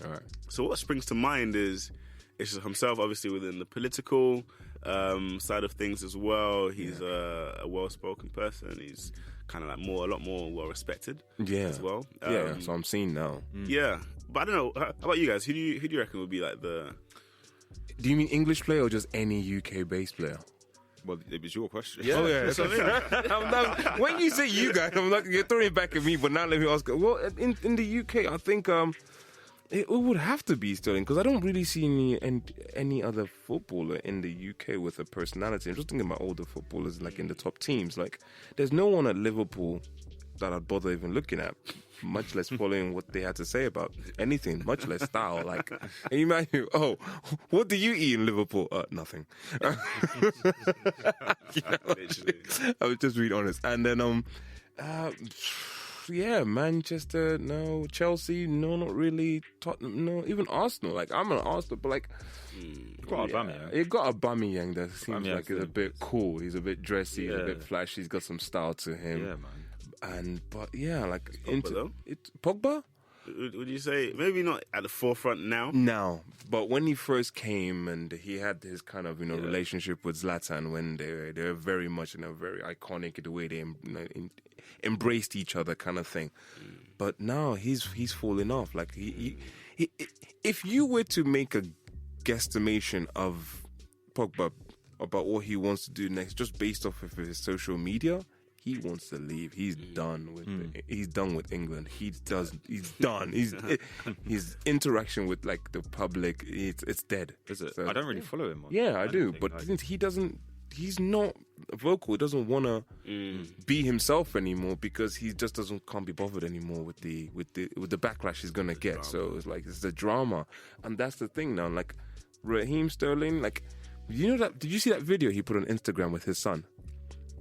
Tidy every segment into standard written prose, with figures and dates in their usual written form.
right. So what springs to mind is it's just himself, obviously, within the political side of things as well. He's a well-spoken person. He's kind of like a lot more well-respected as well. That's what I'm seeing now. Yeah, but I don't know. How about you guys? Who do you reckon would be like the... Do you mean English player or just any UK-based player? Well, it was your question. Yeah. Oh, yeah. When you say you guys, I'm like, you're throwing it back at me, but now let me ask. Well, in the UK, I think it would have to be Sterling, because I don't really see any other footballer in the UK with a personality. I'm just thinking about older footballers, like in the top teams. Like, there's no one at Liverpool that I'd bother even looking at, much less following what they had to say about anything, much less style. Like, and you imagine, what do you eat in Liverpool? Nothing. I was just being honest. And then, Manchester, no. Chelsea, no, not really. Tottenham, no. Even Arsenal. Like, I'm an Arsenal, but like... got Aubameyang. You got Aubameyang that seems like he's a bit cool. He's a bit dressy, he's a bit flashy. He's got some style to him. Yeah, man. Pogba? Would you say maybe not at the forefront now? No, but when he first came and he had his kind of relationship with Zlatan, when they were very much very iconic the way they embraced each other, kind of thing. But now he's falling off. Like he, if you were to make a guesstimation of Pogba about what he wants to do next, just based off of his social media, he wants to leave. He's done with he's done with England. He's done. His interaction with like the public, it's dead. Is it? So, I don't really follow him. I do, but he doesn't. He's not vocal. He doesn't want to be himself anymore because he just can't be bothered anymore with the backlash he's gonna get. So it's like it's the drama, and that's the thing now. Like Raheem Sterling, like did you see that video he put on Instagram with his son?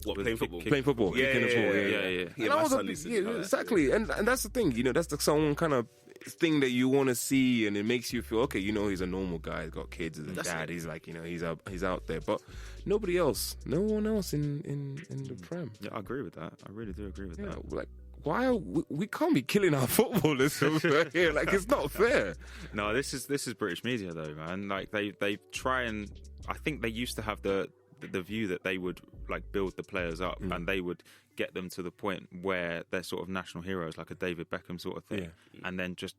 What, playing football? Playing football. Yeah, my son needs to do that. Exactly. And that's the thing, that's the some kind of thing that you want to see, and it makes you feel, okay, he's a normal guy, he's got kids, and dad, he's like, he's out there. But no one else in the Prem. Yeah, I agree with that. I really do agree with that. Like, why we can't be killing our footballers over here? Like, it's not fair. No, this is British media though, man. Like they try, and I think they used to have the view that they would like build the players up and they would get them to the point where they're sort of national heroes, like a David Beckham sort of thing, and then just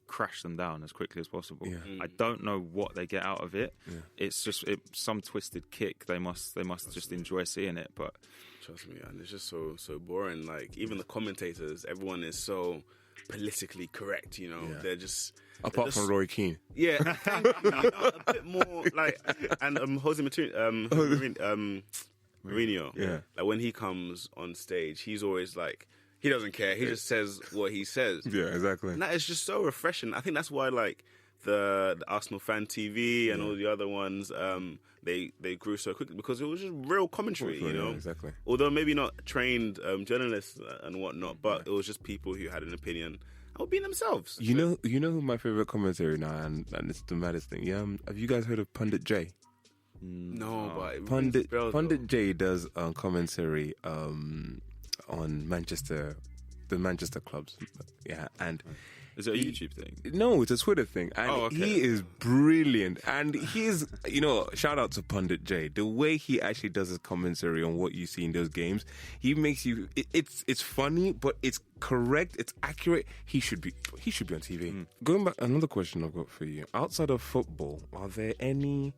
crash them down as quickly as possible. I don't know what they get out of it. It's just some twisted kick. They must just enjoy seeing it. But trust me, and it's just so boring. Like even the commentators, everyone is so politically correct. They're just. Apart from Roy Keane. Yeah, a bit more like, and Jose Mourinho. Yeah, like when he comes on stage, he's always like, he doesn't care. He just says what he says. Yeah, exactly. And that is just so refreshing. I think that's why like the Arsenal Fan TV and all the other ones, they grew so quickly because it was just real commentary. Exactly. Although maybe not trained journalists and whatnot, but it was just people who had an opinion. Or being themselves. You know who my favorite commentator now, and it's the maddest thing. Yeah, have you guys heard of Pundit J? No, but Pundit J does commentary on the Manchester clubs. Yeah, and is it a YouTube thing? No, it's a Twitter thing, and he is brilliant. And he's shout out to Pundit J. The way he actually does his commentary on what you see in those games, he makes you. It's funny, but it's correct. It's accurate. He should be on TV. Going back, another question I've got for you. Outside of football, are there any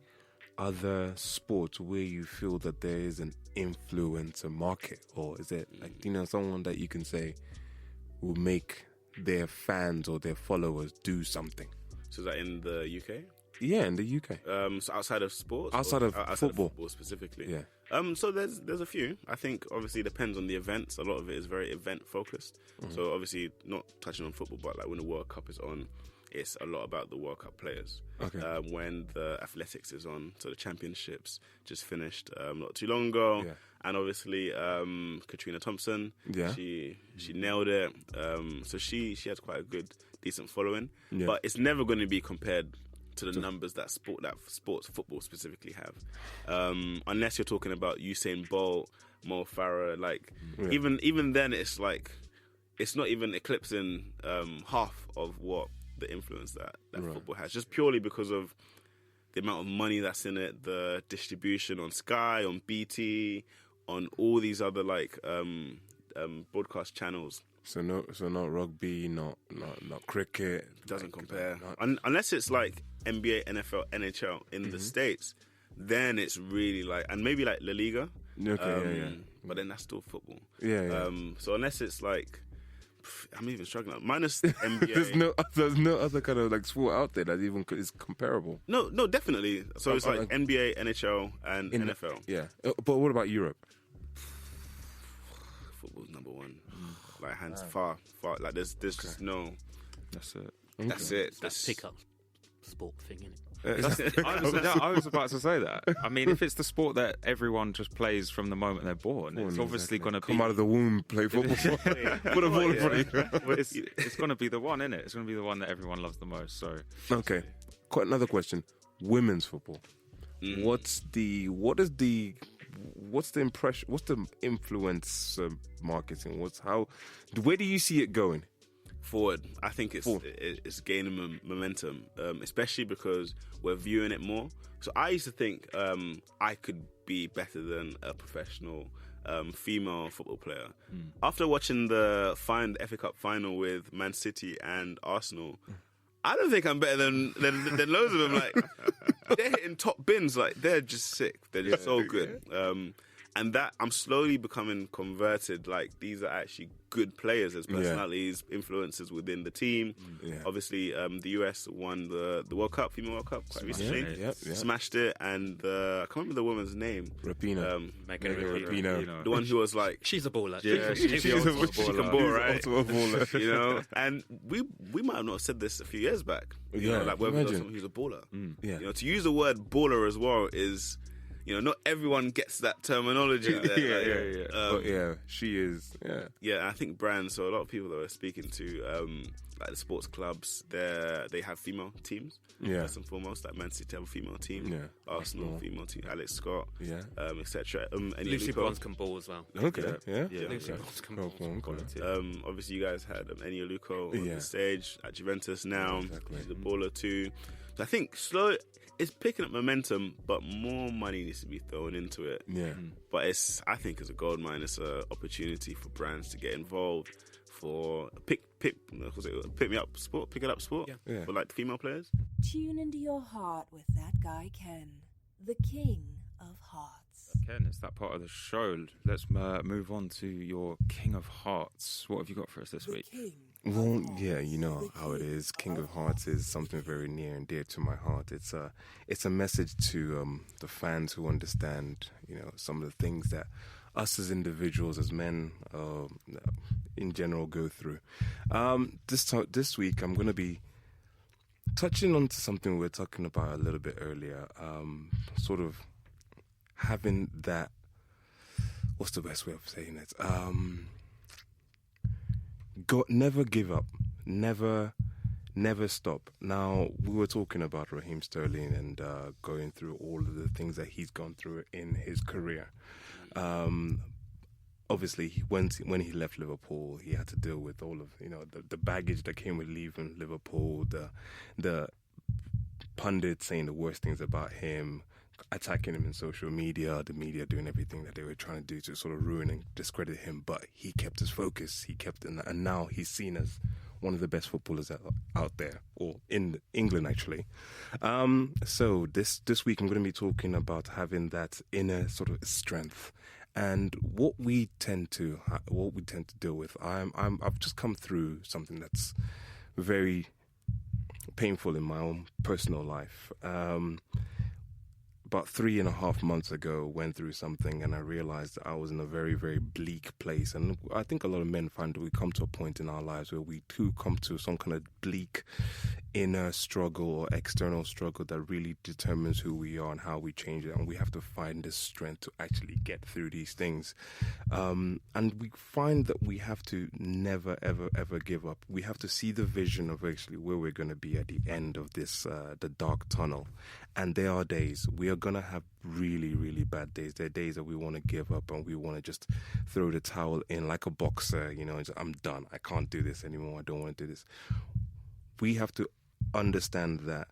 other sports where you feel that there is an influencer market, or is it like someone that you can say will make their fans or their followers do something? So is that in the UK? Yeah, in the UK. So outside of sports? Outside of football specifically? Yeah. So there's a few. I think obviously it depends on the events. A lot of it is very event focused. So obviously not touching on football, but like when the World Cup is on, it's a lot about the World Cup players. Okay. When the athletics is on, so the championships just finished not too long ago. Yeah. And obviously Katrina Thompson, yeah, she nailed it. So she has quite a good, decent following. Yeah. But it's never going to be compared to the numbers that football specifically have. Unless you're talking about Usain Bolt, Mo Farah, like even then it's like it's not even eclipsing half of what the influence that football has, just purely because of the amount of money that's in it, the distribution on Sky, on BT, on all these other broadcast channels. So not rugby, not cricket. Doesn't compare. Unless it's like NBA, NFL, NHL in the States, then it's really and maybe like La Liga. Okay, But then that's still football. Yeah. So unless it's I'm even struggling. Minus the NBA. there's no other kind of sport out there that even is comparable. No, definitely. So it's like NBA, NHL, and NFL. Yeah. But what about Europe? Football's number one. Hands far. There's just no. That's it. That's it. That's pick-up sport thing, isn't it? I was about to say that. I mean, if it's the sport that everyone just plays from the moment they're born, it's obviously going to come out of the womb, play football. Put a ball in front of you. It's going to be the one, isn't it? It's going to be the one that everyone loves the most. So okay, quite another question: women's football. What's the impression? What's the influence marketing? Where do you see it going? Forward. I think it's gaining momentum, especially because we're viewing it more. So I used to think I could be better than a professional female football player. After watching the FA Cup final with Man City and Arsenal, I don't think I'm better than loads of them. They're hitting top bins. They're just sick. They're just so good. And that I'm slowly becoming converted. These are actually good players as personalities, influencers within the team. Obviously, the US won the World Cup, female World Cup, quite recently. Smashed it, and I can't remember the woman's name. Rapinoe. Megan Rapinoe. The one who was she's a baller. Yeah, she can ball, right? Baller. And we might have not said this a few years back. Whether someone who's a baller. To use the word baller as well is. Not everyone gets that terminology there. She is. Yeah, I think brands. So a lot of people that we're speaking to, the sports clubs, they have female teams. First and foremost, Man City have a female team. Yeah, Arsenal female team. Alex Scott. Lucy Etc. Bronze can ball as well. Okay. Lucy Bronze can ball. Obviously, you guys had Ennio Luco on the stage at Juventus now. He's a baller too. So I think it's picking up momentum, but more money needs to be thrown into it. But I think it's a gold mine. It's an opportunity for brands to get involved for pick me up sport, pick it up sport for female players. Tune into your heart with that guy Ken, the king of hearts. Ken, it's that part of the show. Let's move on to your King of Hearts. What have you got for us this week? Well, yeah, you know how it is. King of Hearts is something very near and dear to my heart. It's a message to the fans who understand, some of the things that us as individuals, as men, in general, go through. This week, I'm going to be touching on to something we were talking about a little bit earlier. Sort of having that. What's the best way of saying it? Never give up. Never stop. Now, we were talking about Raheem Sterling and going through all of the things that he's gone through in his career. Obviously, when he left Liverpool, he had to deal with all of the baggage that came with leaving Liverpool, the pundits saying the worst things about him, attacking him in social media, the media doing everything that they were trying to do to sort of ruin and discredit him. But he kept his focus. And now he's seen as one of the best footballers out there, or in England actually. So this week I'm going to be talking about having that inner sort of strength and what we tend to deal with. I've just come through something that's very painful in my own personal life. About 3.5 months ago, went through something and I realized that I was in a very, very bleak place. And I think a lot of men find that we come to a point in our lives where we too come to some kind of bleak inner struggle or external struggle that really determines who we are and how we change it. And we have to find the strength to actually get through these things. And we find that we have to never, ever, ever give up. We have to see the vision of actually where we're going to be at the end of this, the dark tunnel. And there are days we are going to have really, really bad days. There are days that we want to give up and we want to just throw the towel in like a boxer, I'm done. I can't do this anymore. I don't want to do this. we have to understand that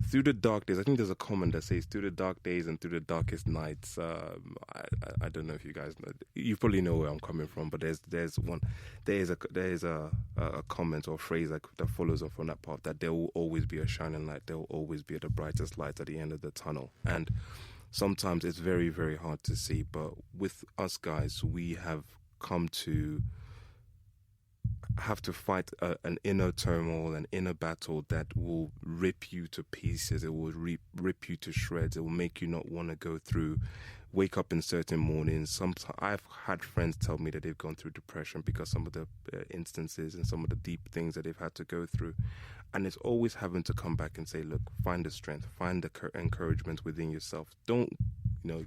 through the dark days, I think there's a comment that says through the dark days and through the darkest nights. I don't know if you guys know. You probably know where I'm coming from, but there's a comment or phrase that follows up from that part, that there will always be a shining light. There will always be the brightest light at the end of the tunnel. And sometimes it's very, very hard to see. But with us guys, we have come to have to fight an inner turmoil, an inner battle that will rip you to pieces. It will rip you to shreds. It will make you not want to go through, wake up in certain mornings. Sometimes I've had friends tell me that they've gone through depression because some of the instances and some of the deep things that they've had to go through. And it's always having to come back and say, look, find the strength, find the encouragement within yourself.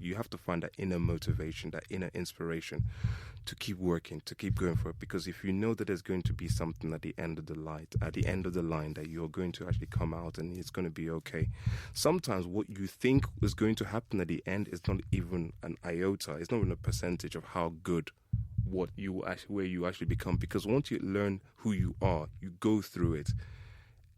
You have to find that inner motivation, that inner inspiration to keep working, to keep going for it. Because if you know that there's going to be something at the end of the line, that you're going to actually come out and it's going to be okay. Sometimes what you think is going to happen at the end is not even an iota. It's not even a percentage of how good where you actually become. Because once you learn who you are, you go through it,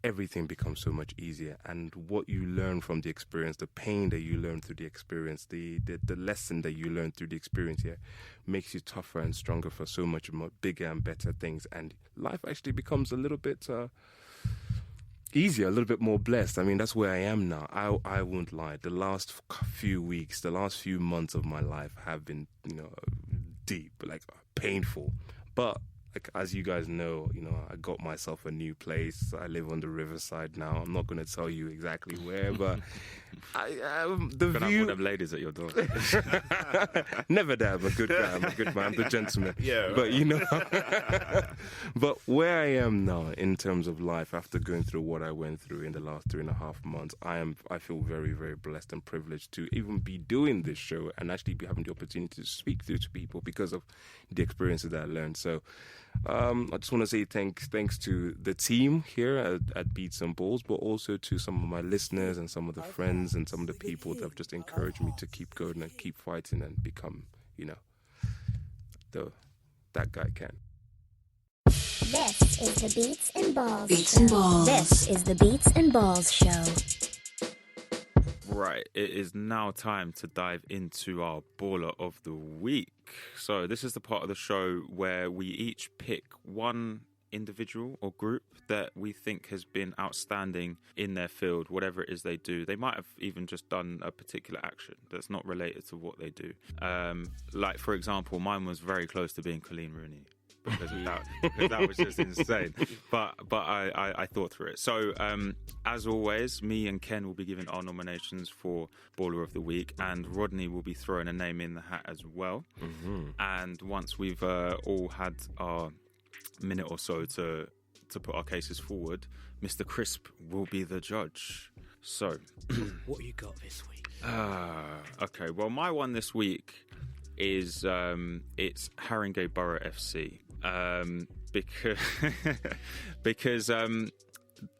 everything becomes so much easier. And what you learn from the experience, the pain that you learn through the experience, the lesson that you learn through the experience here makes you tougher and stronger for so much more bigger and better things. And life actually becomes a little bit easier, a little bit more blessed. I mean, that's where I am now. I won't lie. The last few weeks, the last few months of my life have been, deep, like painful. But as you guys know, I got myself a new place. I live on the riverside now. I'm not going to tell you exactly where, but the gonna view. have one of them ladies at your door. Never that. I'm a good guy. I'm a good man. I'm the gentleman. Yeah. But but where I am now in terms of life, after going through what I went through in the last 3.5 months, I feel very, very blessed and privileged to even be doing this show and actually be having the opportunity to speak to people because of the experiences that I learned. So. I just want to say thanks to the team here at Beats and Balls, but also to some of my listeners and some of the friends and some of the people that have just encouraged me to keep going and keep fighting and become, that guy can. This is the Beats and Balls Beats Show. and Balls. This is the Beats and Balls Show. Right, it is now time to dive into our Baller of the Week. So this is the part of the show where we each pick one individual or group that we think has been outstanding in their field, whatever it is they do. They might have even just done a particular action that's not related to what they do. Like, for example, mine was very close to being Colleen Rooney. Because that was just insane. But I thought through it. So, as always, me and Ken will be giving our nominations for Baller of the Week, and Rodney will be throwing a name in the hat as well. Mm-hmm. And once we've all had our minute or so to put our cases forward, Mr. Crisp will be the judge. So, What you got this week? Okay, well, my one this week is it's Haringey Borough FC. Because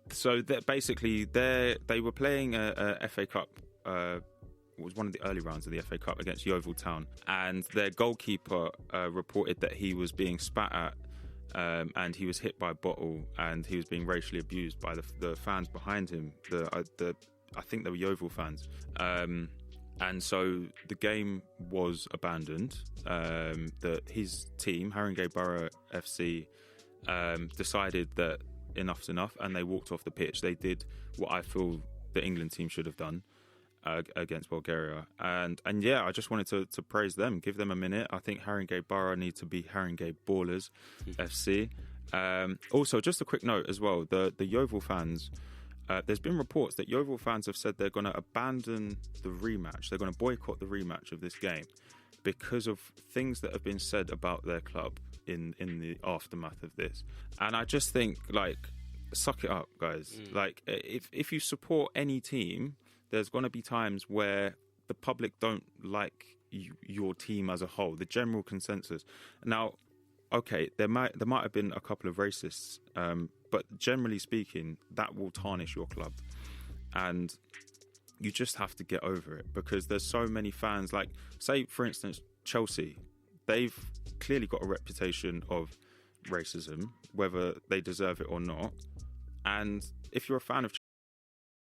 so that basically they were playing a FA Cup. It was one of the early rounds of the FA Cup against Yeovil Town, and their goalkeeper reported that he was being spat at, and he was hit by a bottle, and he was being racially abused by the fans behind him. I think they were Yeovil fans. And so the game was abandoned. His team, Haringey Borough FC, decided that enough's enough, and they walked off the pitch. They did what I feel the England team should have done against Bulgaria. And yeah, I just wanted to praise them, give them a minute. I think Haringey Borough need to be Haringey Ballers FC. Also, just a quick note as well, the Yeovil fans... there's been reports that Yeovil fans have said they're going to abandon the rematch. They're going to boycott the rematch of this game because of things that have been said about their club in the aftermath of this. And I just think, suck it up, guys. If you support any team, there's going to be times where the public don't like your team as a whole, the general consensus. Now, okay, there might have been a couple of racists, but generally speaking, that will tarnish your club. And you just have to get over it, because there's so many fans, like, say, for instance, Chelsea. They've clearly got a reputation of racism, whether they deserve it or not. And if you're a fan of